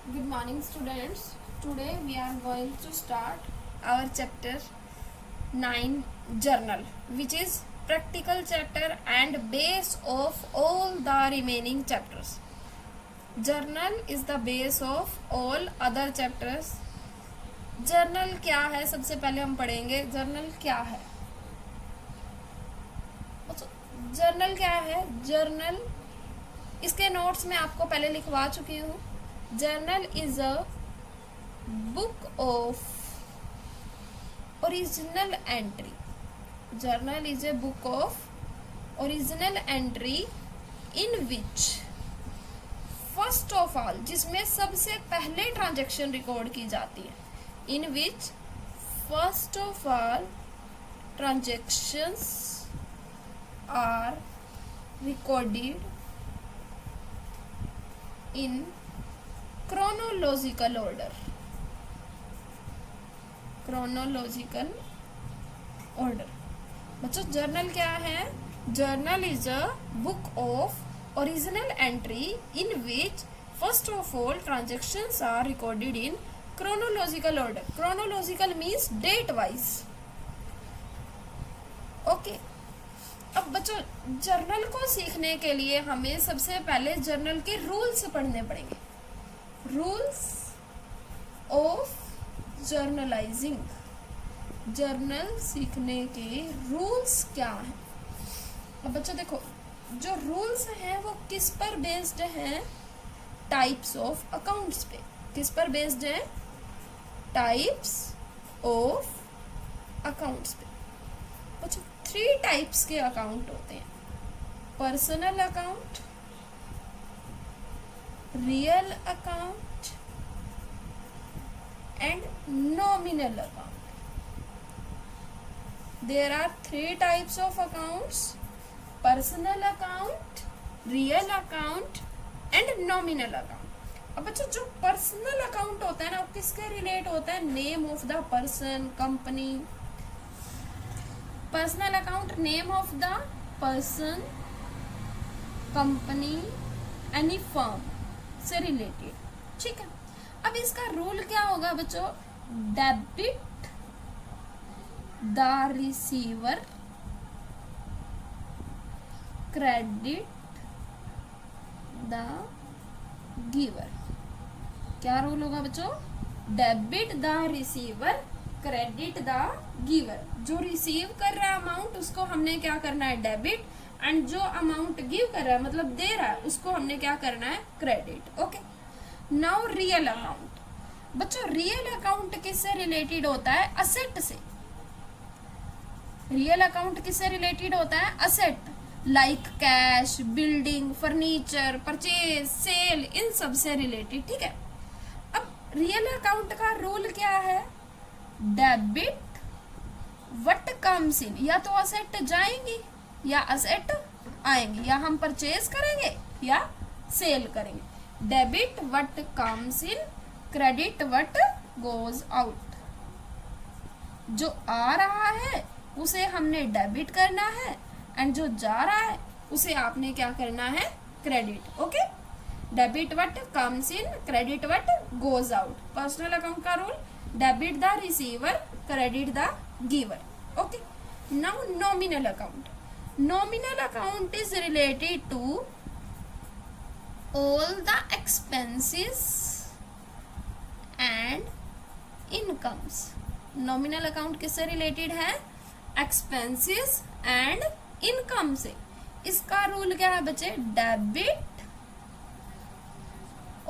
Good morning, students. Today we are going to start our chapter 9 journal, which is practical chapter and base of all the remaining chapters. Journal is the base of all other chapters. Journal क्या है, सबसे पहले हम पढ़ेंगे journal क्या है. Journal क्या है? जर्नल इसके नोट्स में आपको पहले लिखवा चुकी हूँ. Journal is a book of original entry. Journal is a book of original entry in which first of all, जिसमें सबसे पहले ट्रांजैक्शन रिकॉर्ड की जाती है. In which first of all transactions are recorded in chronological order. Chronological order. बच्चों journal क्या है? Journal is a book of original entry in which first of all transactions are recorded in chronological order. Chronological means date wise. Okay. अब बच्चों journal को सीखने के लिए हमें सबसे पहले जर्नल के रूल्स पढ़ने पड़ेंगे. Rules of journalising. जर्नल सीखने के रूल्स क्या हैं? अब बच्चों देखो, जो रूल्स हैं वो किस पर बेस्ड हैं? टाइप्स ऑफ अकाउंट्स पे. किस पर बेस्ड है? टाइप्स ऑफ अकाउंट्स पे. बच्चों 3 टाइप्स के अकाउंट होते हैं. Personal account, real account and nominal account. There are 3 types of accounts: personal account, real account and nominal account. अब बच्चों जो पर्सनल अकाउंट होता है ना, वो किसके रिलेट होता है? Name of the person, company. Personal account name of the person, company, any firm से रिलेटेड. ठीक है. अब इसका रूल क्या होगा बच्चों? Debit the receiver, credit the giver. क्या रूल होगा बच्चों? Debit the receiver, credit the giver. जो रिसीव कर रहा है अमाउंट उसको हमने क्या करना है? डेबिट. एंड जो अमाउंट गिव कर रहा है मतलब दे रहा है उसको हमने क्या करना है? Credit. Okay. Now real account. बच्चों रियल अकाउंट किससे रिलेटेड होता है? असेट से. रियल अकाउंट किससे रिलेटेड होता है? Asset. Like cash, building, furniture, purchase, sale, इन सब से रिलेटेड. ठीक है. अब रियल अकाउंट का रूल क्या है? डेबिट व्हाट कम्स इन. या तो असेट जाएंगी या असेट आएंगी, या हम परचेज करेंगे या सेल करेंगे. Debit what comes in, credit what goes out. जो आ रहा है उसे हमने डेबिट करना है एंड जो जा रहा है उसे आपने क्या करना है? Credit. Okay. Debit what comes in, credit what goes out. Personal account का rule debit the receiver, credit the giver. Okay. Now nominal account. Nominal account is related to all the expenses and incomes. Nominal account किससे related है? Expenses and income से. इसका rule क्या है बच्चे? Debit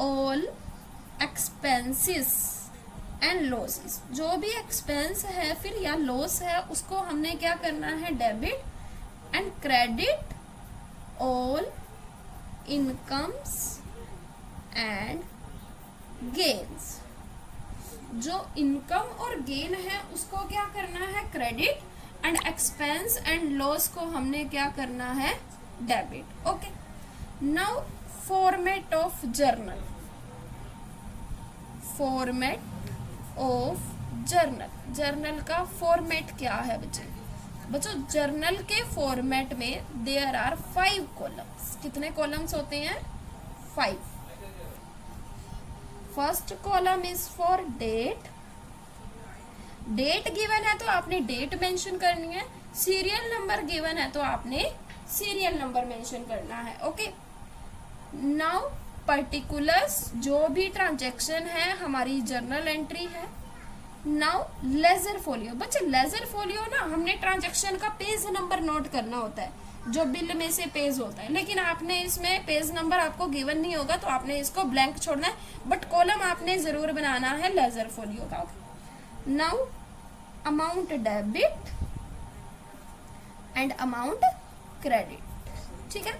all expenses and losses. जो भी expense है फिर या loss है उसको हमने क्या करना है? Debit. And credit all incomes and gains. जो इनकम और गेन है उसको क्या करना है? Credit. And expense and loss को हमने क्या करना है? Debit. Okay. Now format of journal. Format of journal. Journal का फॉर्मेट क्या है बच्चे? बच्चों जर्नल के फॉर्मेट में देयर आर 5 कॉलम्स. कितने कॉलम्स होते हैं? 5. First column is for date, date given है तो आपने डेट मेंशन करनी है, सीरियल नंबर गिवन है तो आपने सीरियल नंबर मेंशन करना है। ओके, नाउ पर्टिकुलर्स, जो भी ट्रांजैक्शन है हमारी जर्नल एंट्री है। नाउ लेजर फोलियो, बच्चे लेजर फोलियो ना हमने ट्रांजैक्शन का पेज नंबर नोट करना होता है जो बिल में से पेज होता है, लेकिन आपने इसमें पेज नंबर आपको गिवन नहीं होगा तो आपने इसको ब्लैंक छोड़ना है, बट कॉलम आपने जरूर बनाना है लेजर फोलियो का। Now amount debit and amount credit, ठीक है।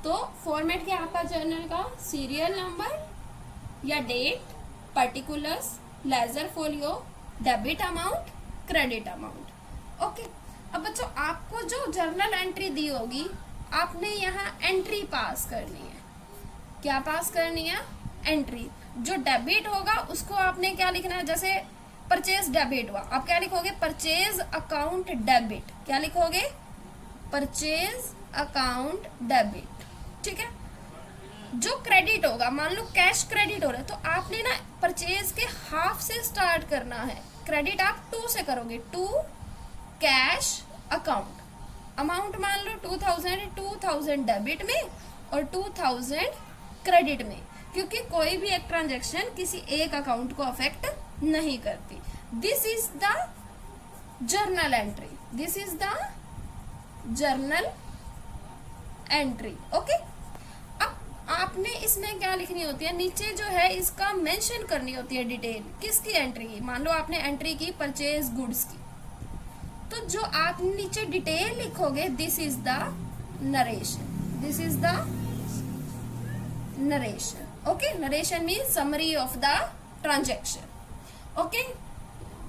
तो फॉर्मेट क्या आपका जर्नल का, सीरियल नंबर या date, particulars, ledger folio, debit amount, credit amount. Okay, अब बच्चों आपको जो जर्नल एंट्री दी होगी आपने यहाँ एंट्री पास करनी है। क्या पास करनी है, एंट्री। जो डेबिट होगा उसको आपने क्या लिखना है, जैसे परचेज डेबिट हुआ, आप क्या लिखोगे, परचेज अकाउंट डेबिट। क्या लिखोगे, परचेज अकाउंट डेबिट, ठीक है। जो क्रेडिट होगा, मान लो कैश क्रेडिट हो रहा है तो आपने ना परचेज के हाफ से स्टार्ट करना है, क्रेडिट आप 2 से करोगे, 2 कैश अकाउंट, अमाउंट मान लो 2000 डेबिट में और 2000 क्रेडिट में, क्योंकि कोई भी एक ट्रांजैक्शन किसी एक अकाउंट को अफेक्ट नहीं करती। This is the journal entry, this is the journal entry. Okay, अब आपने इसमें क्या लिखनी होती है, नीचे जो है इसका मेंशन करनी होती है डिटेल, किसकी एंट्री की। मान लो आपने एंट्री की परचेज गुड्स की, तो जो आप नीचे डिटेल लिखोगे, this is the narration, this is the narration. Okay, narration means summary of the transaction. Okay,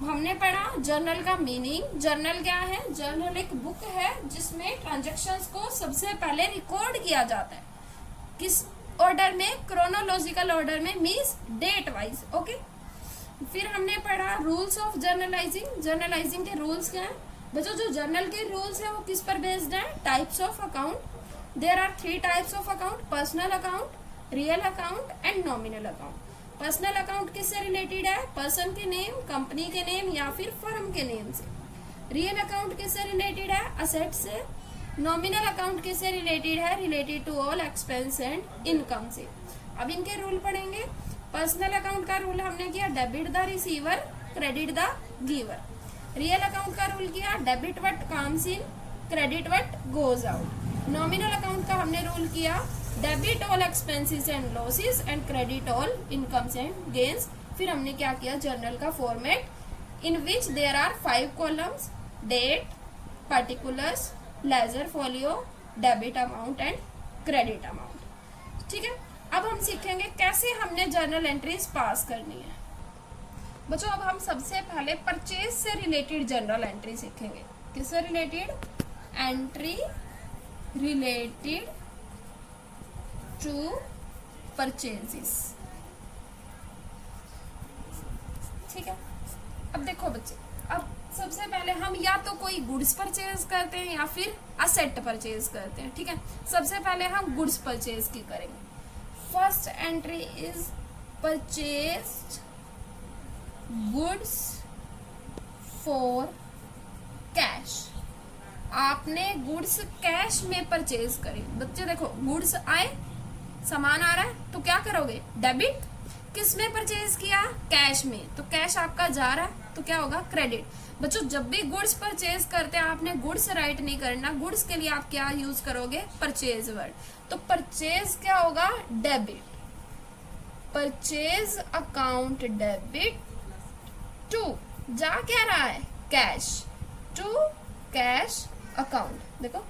हमने पढ़ा जर्नल का मीनिंग। जर्नल क्या है, जर्नल एक बुक है जिसमें ट्रांजैक्शंस को सबसे पहले रिकॉर्ड किया जाता है, किस ऑर्डर में, क्रोनोलॉजिकल ऑर्डर में, मीन्स डेट वाइज। ओके, फिर हमने पढ़ा रूल्स ऑफ जर्नलाइजिंग। जर्नलाइजिंग के रूल्स क्या है बच्चों, जो जर्नल के रूल्स है वो किस पर बेस्ड है, types of account. There are 3 types of account, personal account, real account and nominal account. Personal account किससे रिलेटेड है, पर्सन के नेम, कंपनी के नेम या फिर फर्म के नेम से। रियल अकाउंट किससे रिलेटेड है, असेट से। नॉमिनल अकाउंट किससे रिलेटेड है, related to all expense and income से। अब इनके रूल पढ़ेंगे। पर्सनल अकाउंट का रूल हमने किया, debit the receiver, credit the giver. Real account का रूल किया, debit what comes in, credit what goes out. Nominal account का हमने रूल किया, debit all expenses and losses and credit all incomes and gains. फिर हमने क्या किया, journal का format, in which there are 5 columns, date, particulars, ledger folio, debit amount and credit amount. ठीक है, अब हम सीखेंगे कैसे हमने जर्नल एंट्रीज पास करनी है। बच्चों अब हम सबसे पहले परचेज से रिलेटेड जर्नल एंट्री सीखेंगे। किससे related, entry related to purchases. ठीक है, अब देखो बच्चे, अब सबसे पहले हम या तो कोई गुड्स परचेज करते हैं या फिर असेट परचेज करते हैं। ठीक है, सबसे पहले हम गुड्स परचेज की करेंगे। First entry is purchased goods for cash. आपने गुड्स कैश में परचेज करी। बच्चे देखो, गुड्स आए, सामान आ रहा है, तो क्या करोगे, डेबिट। किस में परचेज किया, कैश में, तो कैश आपका जा रहा है तो क्या होगा, क्रेडिट। बच्चों जब भी गुड्स परचेज करते हैं आपने गुड्स राइट नहीं करना, गुड्स के लिए आप क्या यूज करोगे, परचेज वर्ड। तो परचेज क्या होगा, debit. Purchase account debit to, जा क्या रहा है, कैश, टू कैश अकाउंट। देखो,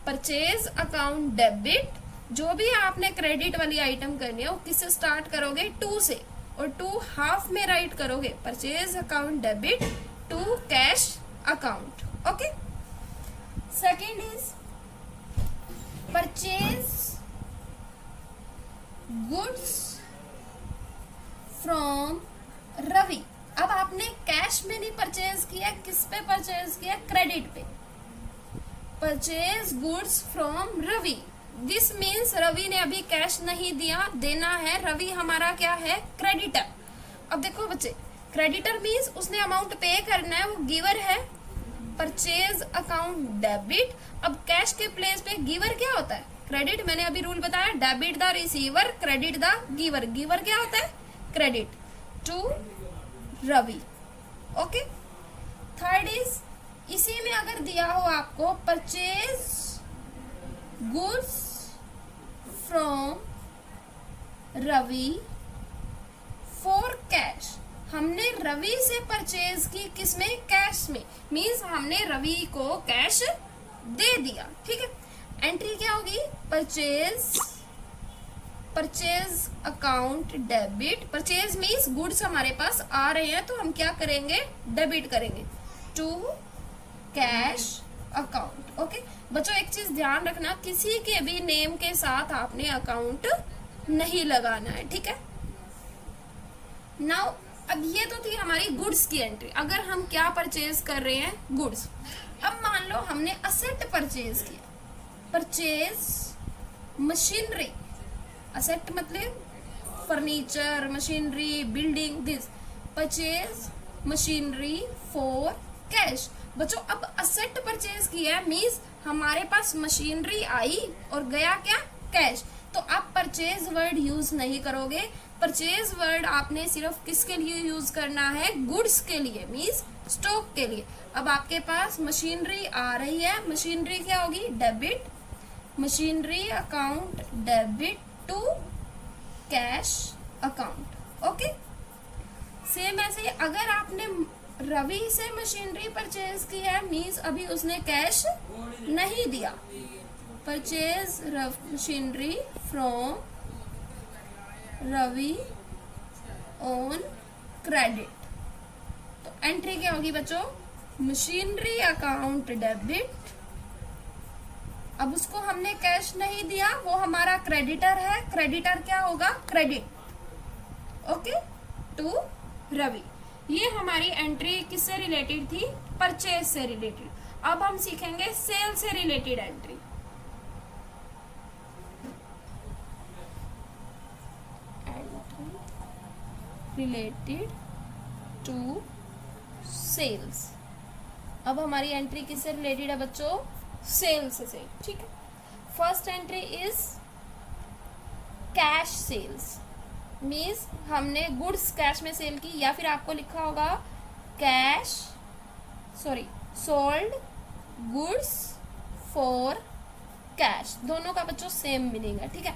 परचेज अकाउंट डेबिट, जो भी आपने क्रेडिट वाली आइटम करनी है वो किससे स्टार्ट करोगे, 2 से, और 2 हाफ में राइट करोगे, purchase account debit to cash account. Okay, second is purchase goods from Ravi. अब आपने कैश में नहीं परचेज किया, किस पे परचेज किया, क्रेडिट पे। Purchase goods from Ravi. This means Ravi ने अभी कैश नहीं दिया, देना है। रवि हमारा क्या है, क्रेडिटर। अब देखो बच्चे, क्रेडिटर मीन्स उसने अमाउंट पे करना है, वो गिवर है। Purchase account debit. अब कैश के प्लेस पे गिवर क्या होता है, क्रेडिट। मैंने अभी रूल बताया, debit the receiver, credit the giver. Giver क्या होता है, credit to Ravi. Okay. Third is, इसी में अगर दिया हो आपको purchase goods from Ravi for cash. हमने रवि से परचेज की, किसमें, कैश में। मीन्स हमने रवि को कैश दे दिया, ठीक है। एंट्री क्या होगी, purchase account debit. Purchase means goods हमारे पास आ रहे हैं, तो हम क्या करेंगे, डेबिट करेंगे टू कैश अकाउंट। ओके बच्चों, एक चीज ध्यान रखना, किसी के भी नेम के साथ आपने अकाउंट नहीं लगाना है, ठीक है। नाउ अब ये तो थी हमारी गुड्स की एंट्री। अगर हम क्या परचेज कर रहे हैं, गुड्स। अब मान लो हमने असेट परचेज किया, परचेज मशीनरी। असेट मतलब furniture, machinery, building, this. Purchase machinery for cash. बच्चों अब असेट परचेज किया है, मीन्स हमारे पास मशीनरी आई और गया क्या, कैश। तो आप परचेज वर्ड यूज नहीं करोगे। परचेज वर्ड आपने सिर्फ किसके लिए यूज करना है, गुड्स के लिए, मीन्स स्टॉक के लिए। अब आपके पास मशीनरी आ रही है, मशीनरी क्या होगी, debit. Machinery account debit to cash account. Okay. Same ऐसे अगर आपने रवि से मशीनरी परचेज की है, मीन्स अभी उसने कैश नहीं दिया। Purchase machinery from Ravi on credit. तो एंट्री क्या होगी बच्चों, मशीनरी अकाउंट डेबिट। अब उसको हमने कैश नहीं दिया, वो हमारा क्रेडिटर है। क्रेडिटर क्या होगा, क्रेडिट। Okay, to Ravi. ये हमारी एंट्री किससे रिलेटेड थी, परचेज से रिलेटेड। अब हम सीखेंगे सेल से related entry. Related to sales. अब हमारी एंट्री किससे रिलेटेड है बच्चों, सेल्स से, ठीक है। First entry is cash sales. Means हमने गुड्स कैश में सेल की, या फिर आपको लिखा होगा सोल्ड गुड्स फॉर कैश। दोनों का बच्चों सेम मीनिंग है, ठीक है।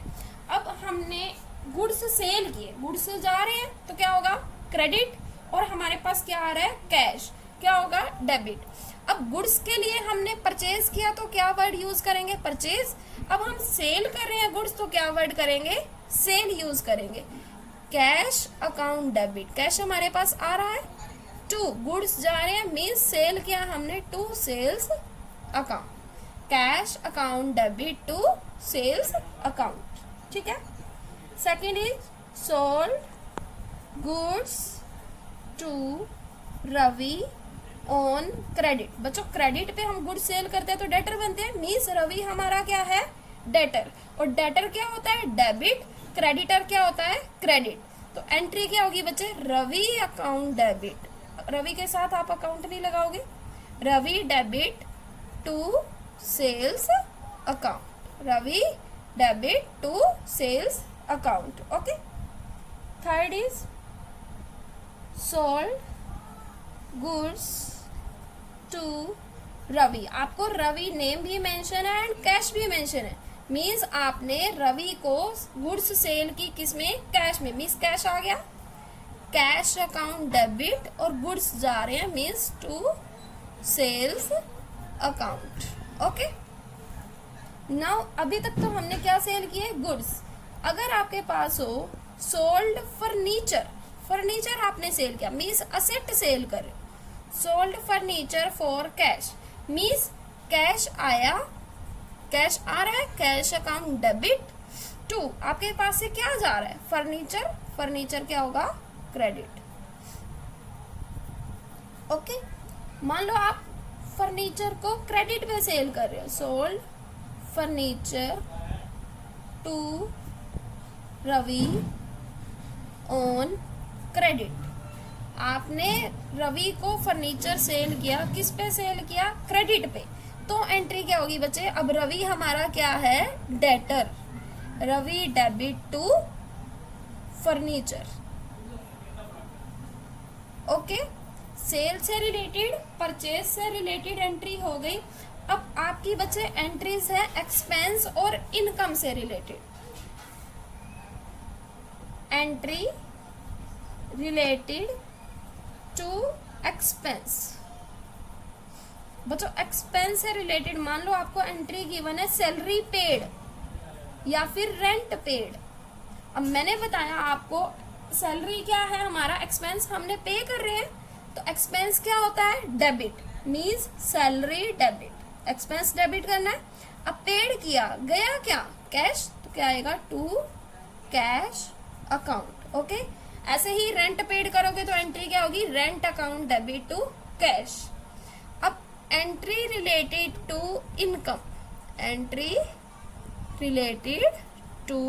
अब हमने गुड्स सेल किए, गुड्स जा रहे हैं तो क्या होगा, क्रेडिट। और हमारे पास क्या आ रहा है, कैश, क्या होगा, डेबिट। अब गुड्स के लिए हमने परचेज किया तो क्या वर्ड यूज करेंगे, परचेज। अब हम सेल कर रहे हैं गुड्स तो क्या वर्ड करेंगे, सेल यूज करेंगे। कैश अकाउंट डेबिट, कैश हमारे पास आ रहा है, टू गुड्स जा रहे हैं, मीन्स सेल किया हमने, to sales account. Cash account debit to sales account, ठीक है। Second is sold goods to Ravi on credit. बच्चों क्रेडिट पे हम गुड्स सेल करते हैं तो डेटर बनते हैं, मीन्स रवि हमारा क्या है, डेटर। और डेटर क्या होता है, डेबिट। क्रेडिटर क्या होता है, क्रेडिट। तो एंट्री क्या होगी बच्चे, रवि अकाउंट डेबिट। रवि के साथ आप अकाउंट नहीं लगाओगे, Ravi debit to sales account, Ravi debit to sales account. Okay. Third is sold goods to Ravi. आपको रवि नेम भी मेंशन है एंड कैश भी मेंशन है, मीन्स आपने रवि को गुड्स सेल की किसमें, कैश में, मीन्स कैश आ गया, कैश अकाउंट डेबिट, और गुड्स जा रहे हैं means to sales account. Okay. Now अभी तक तो हमने क्या सेल किए, गुड्स। अगर आपके पास हो सोल्ड फर्नीचर, फर्नीचर आपने सेल किया, मीन्स असेट सेल कर, sold furniture for cash, means cash आया, कैश आ रहा है, कैश अकाउंट डेबिट टू आपके पास से क्या जा रहा है, फर्नीचर, फर्नीचर क्या होगा, क्रेडिट। ओके। मान लो आप फर्नीचर को क्रेडिट पे सेल कर रहे हो, sold furniture to Ravi on credit. आपने रवि को फर्नीचर सेल किया, किस पे सेल किया? क्रेडिट पे। तो एंट्री क्या होगी बच्चे? अब रवि हमारा क्या है? Debtor. Ravi debit to furniture. Okay, sale से रिलेटेड, परचेज से रिलेटेड एंट्री हो गई। अब आपकी बच्चे एंट्रीज है एक्सपेंस और इनकम से related. Entry related to expense. बच्चों एक्सपेंस से रिलेटेड मान लो आपको एंट्री गिवन है सैलरी पेड या फिर रेंट पेड। अब मैंने बताया आपको सैलरी क्या है हमारा एक्सपेंस, हमने पे कर रहे हैं, तो एक्सपेंस क्या होता है? Debit, means salary debit, expense debit करना है। अब पेड किया, गया क्या? कैश, तो क्या आएगा? To cash account. ओके, ऐसे ही रेंट पेड करोगे तो एंट्री क्या होगी? Rent account debit to cash. अब entry related to income, entry related to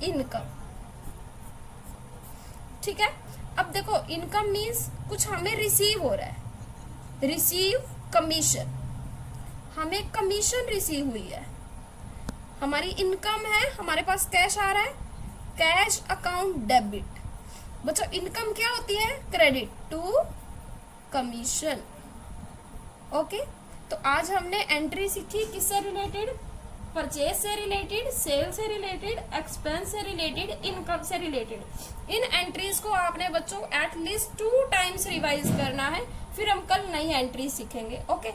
income. ठीक है, अब देखो इनकम मीन्स कुछ हमें रिसीव हो रहा है, रिसीव कमीशन, हमें कमीशन रिसीव हुई है, हमारी इनकम है, हमारे पास कैश आ रहा है, कैश अकाउंट डेबिट। बच्चों इनकम क्या होती है? Credit to commission. ओके, तो आज हमने एंट्री सीखी किससे रिलेटेड? परचेज से रिलेटेड, सेल से रिलेटेड, एक्सपेंस से रिलेटेड, इनकम से रिलेटेड। इन एंट्रीज को आपने बच्चों एटलीस्ट 2 टाइम्स रिवाइज करना है, फिर हम कल नई एंट्री सीखेंगे। ओके।